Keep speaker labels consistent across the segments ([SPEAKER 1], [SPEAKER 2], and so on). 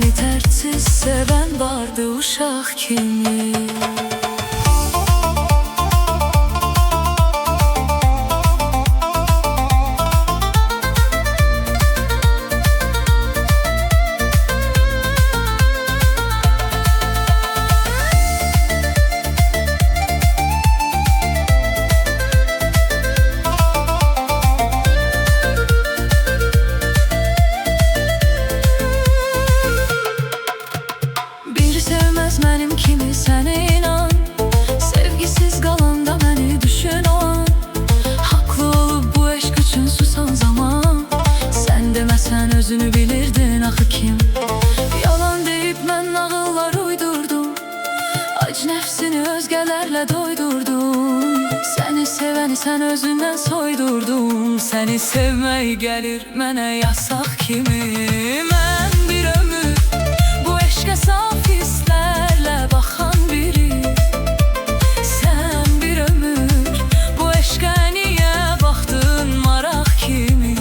[SPEAKER 1] Səni tərtsiz sevən vardı uşaq kimi. Mənim kimi sənə inan, sevgisiz qalanda məni düşün o an. Haqlı olub bu eşq üçün susan zaman, sən deməsən özünü bilirdin axı kim. Yalan deyib mən nağıllar uydurdum, ac nəfsini özgələrlə doydurdum. Səni sevəni sən özündən soydurdun, səni sevmək gəlir mənə yasaq kimi. Mən bir ömür bu eşqə saf hisslərlə baxan biri, sən bir ömür bu eşqə niyə baxdın maraq kimi.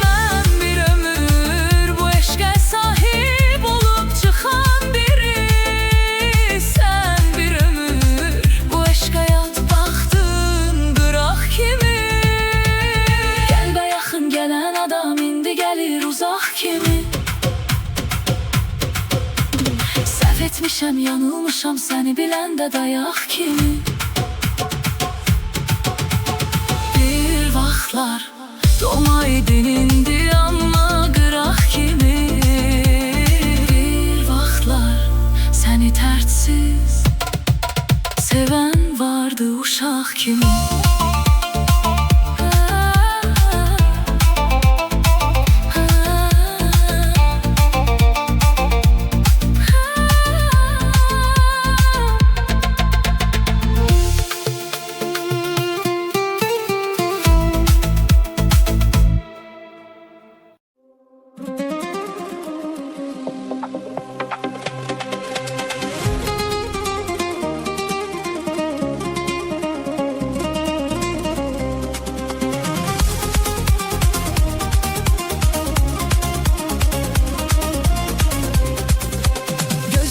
[SPEAKER 1] Mən bir ömür bu eşqə sahib olub çıxan biri, sən bir ömür bu eşqə yad baxdın qıraq kimi. Qəlbə yaxın gələn adam indi gəlir uzaq kimi. Etmişəm, yanılmışam səni biləndə dayaq kimi. Bir vaxtlar domaydın indi amma qıraq kimi. Bir vaxtlar səni tərtsiz sevən vardı uşaq kimi.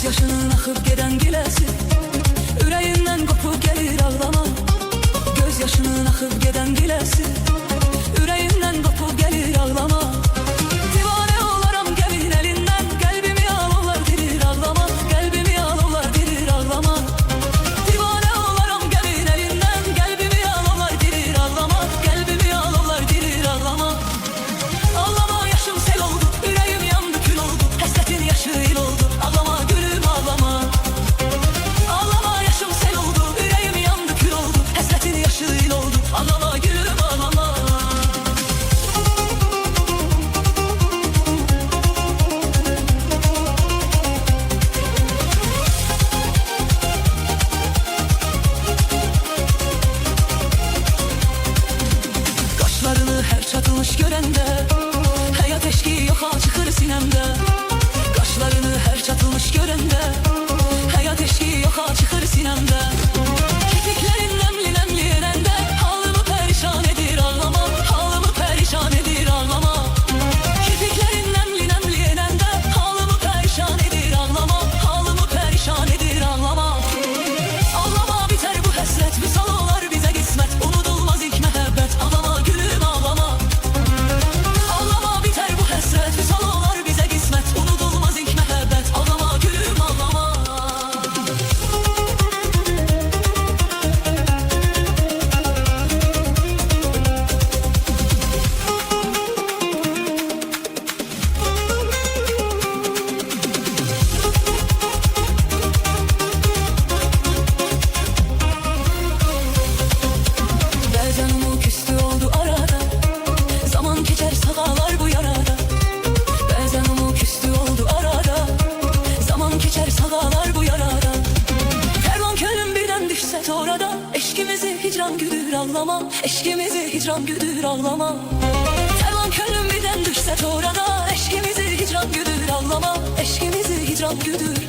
[SPEAKER 1] Yaşının axıb gedən giləsi, ürəyindən qopub gəlir ağlama. Göz yaşının axıb gedən giləsi, ürəyindən qopub gəlir ağlama. Divanə olaram gəmin əlindən, qəlbimi alırlar dirir ağlama. Qəlbimi alırlar dirir ağlama. Divanə olaram gəmin əlindən, qəlbimi alırlar dirir ağlama. Qəlbimi alırlar dirir ağlama. Ağlama yaşım sel oldu, ürəyim yandı kül oldu, həsrətin yaşı il oldu. Ağlama gülüm ağlama. Ağlama yaşım sel oldu, ürəyim yandı kül oldu, həsrətin yaşı il oldu. Ağlama gülüm ağlama. Qaşlarını hər çatılmış görəndə, həyat eşki yoxa çıxır sinəmdə. Qaşlarını hər çatılmış görəndə, həyat eşki yoxa çıxır sinəmdə. Kirpiklərin nəmli nəmli edəndə, halımı pərişan edir ağlama. Halımı pərişan edir ağlama. Kirpiklərin nəmli nəmli edəndə, halımı pərişan edir ağlama. Halımı pərişan edir ağlama. Ağlama bitər bu həsrət, vüsal olar bizə qismət, unudulmaz ilk məhəbbət. Ağlama gülüm ağlama. Ağlama bitər bu həsrət, vüsal olar bizə qismət, unudulmaz ilk məhəbbət. Ağlama gülüm ağlama. Bəzən umut üstü oldu arada, zaman keçər sağalar bu yarada. Bəzən umut üstü oldu arada, zaman keçər sağalar bu yarada. Fərman könlüm birdən düşsə torada, eşkimizi hicran güdür ağlama. Eşkimizi hicran güdür ağlama. Fərman könlüm birdən düşsə torada, eşkimizi hicran güdür ağlama. Eşkimizi hicran güdür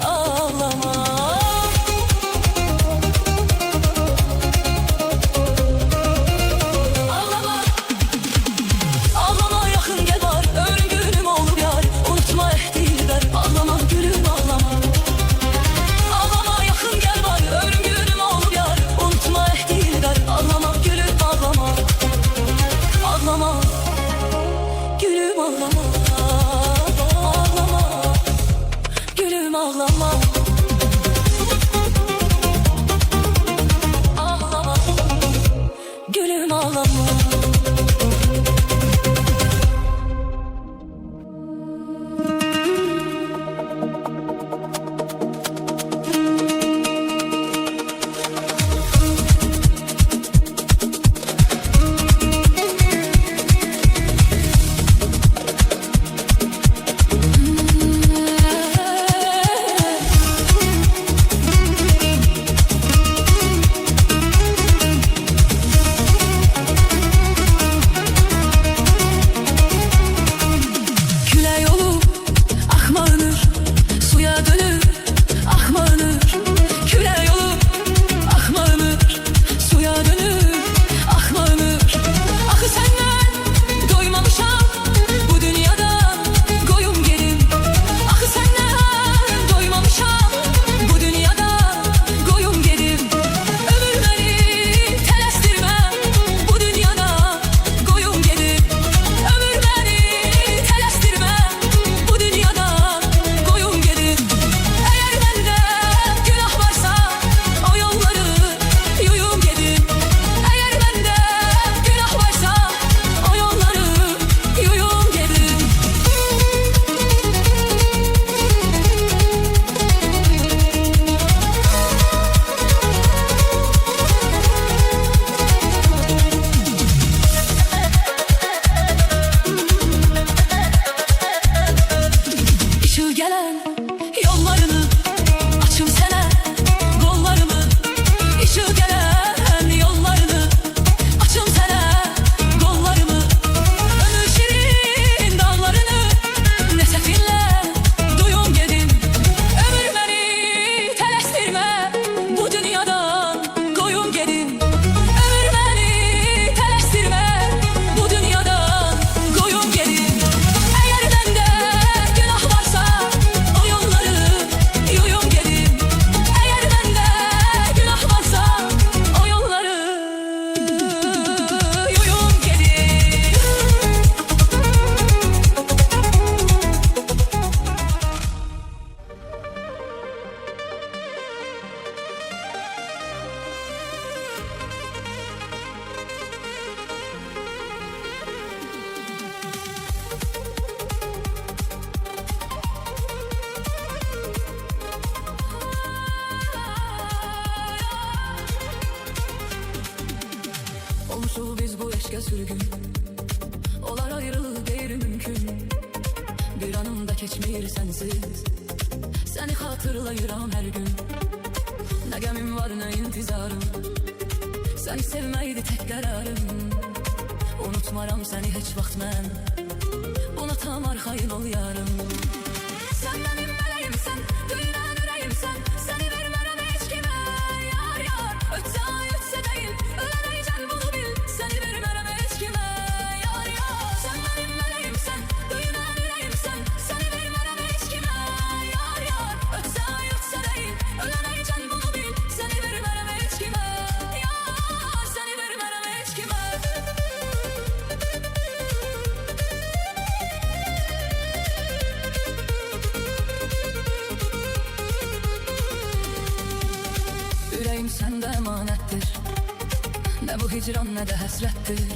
[SPEAKER 1] ağlama. Ağlama, ağlama yaxın gəl var, ömrüm günüm olub yar. Unutma ağlama, ağlama, gülüm ağlama. Ağlama, gülüm ağlama.
[SPEAKER 2] Olmuşuq biz bu eşqə sürgün, olar ayrılıq qeyri mümkün. Bir anım da keçmir sensiz, səni xatırlayıram hər gün. Nə qəmim var, nə intizarım, səni sevməkdir tək qərarım. Unutmaram səni heç vaxt mən, buna tam arxayın ol yarım. Sən mənim mələyimsən, duyulan ürəyimsən, səni vermərəm heç kimə. Yar yar, ötsə ay ötsə deyil, ölənəyəcən bunu bil, səni vermərəm heç kimə. Yar yar, sən mənim mələyimsən, duyulan ürəyimsən, səni vermərəm heç kimə. Yar yar, ötsə ay ötsə deyil, ölənəyəcən bunu bil, səni vermərəm heç kimə. Yar, səni vermərəm heç kimə. Ürəyim səndə əmanətdir, nə bu hicran, nə də həsrətdir.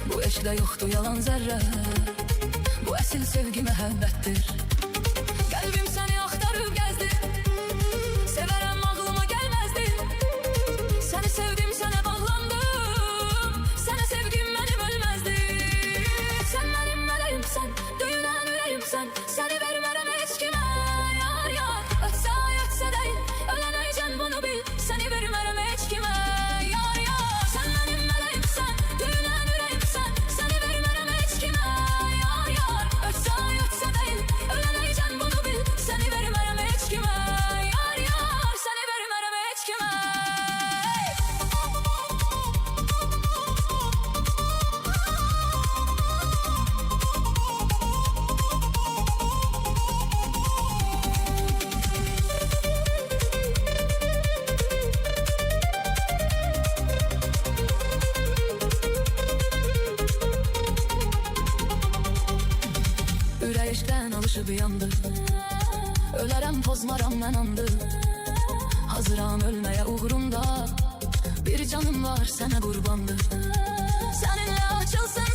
[SPEAKER 2] Bu eşqdə yoxdur yalan zərrə, bu əsil sevgi məhəbbətdir. Qəlbim səni axtarıb gəzdi, sevərəm ağlıma gəlməzdi. Səni sevdim, sənə bağlandım, sənə sevgim məni bölməzdi. Sən mənim mələyimsən, duyulan ürəyimsən, səni vermərəm heç kimə. Yar yar, ötsə ay ötsə deyil, ölənəyəcən bunu bil, səni vermərəm heç kimə. Yar yar, sən mənim mələyimsən, duyulan ürəyimsən, səni vermərəm heç kimə. Yar yar, ötsə ay ötsə deyil, ölənəyəcən bunu bil, səni vermərəm. eşkten alışıp yandı. Ölərəm pozmaram mən andı. Hazıram ölmeye uğrunda. Bir canım var sənə qurbandı. Səninlə açılsın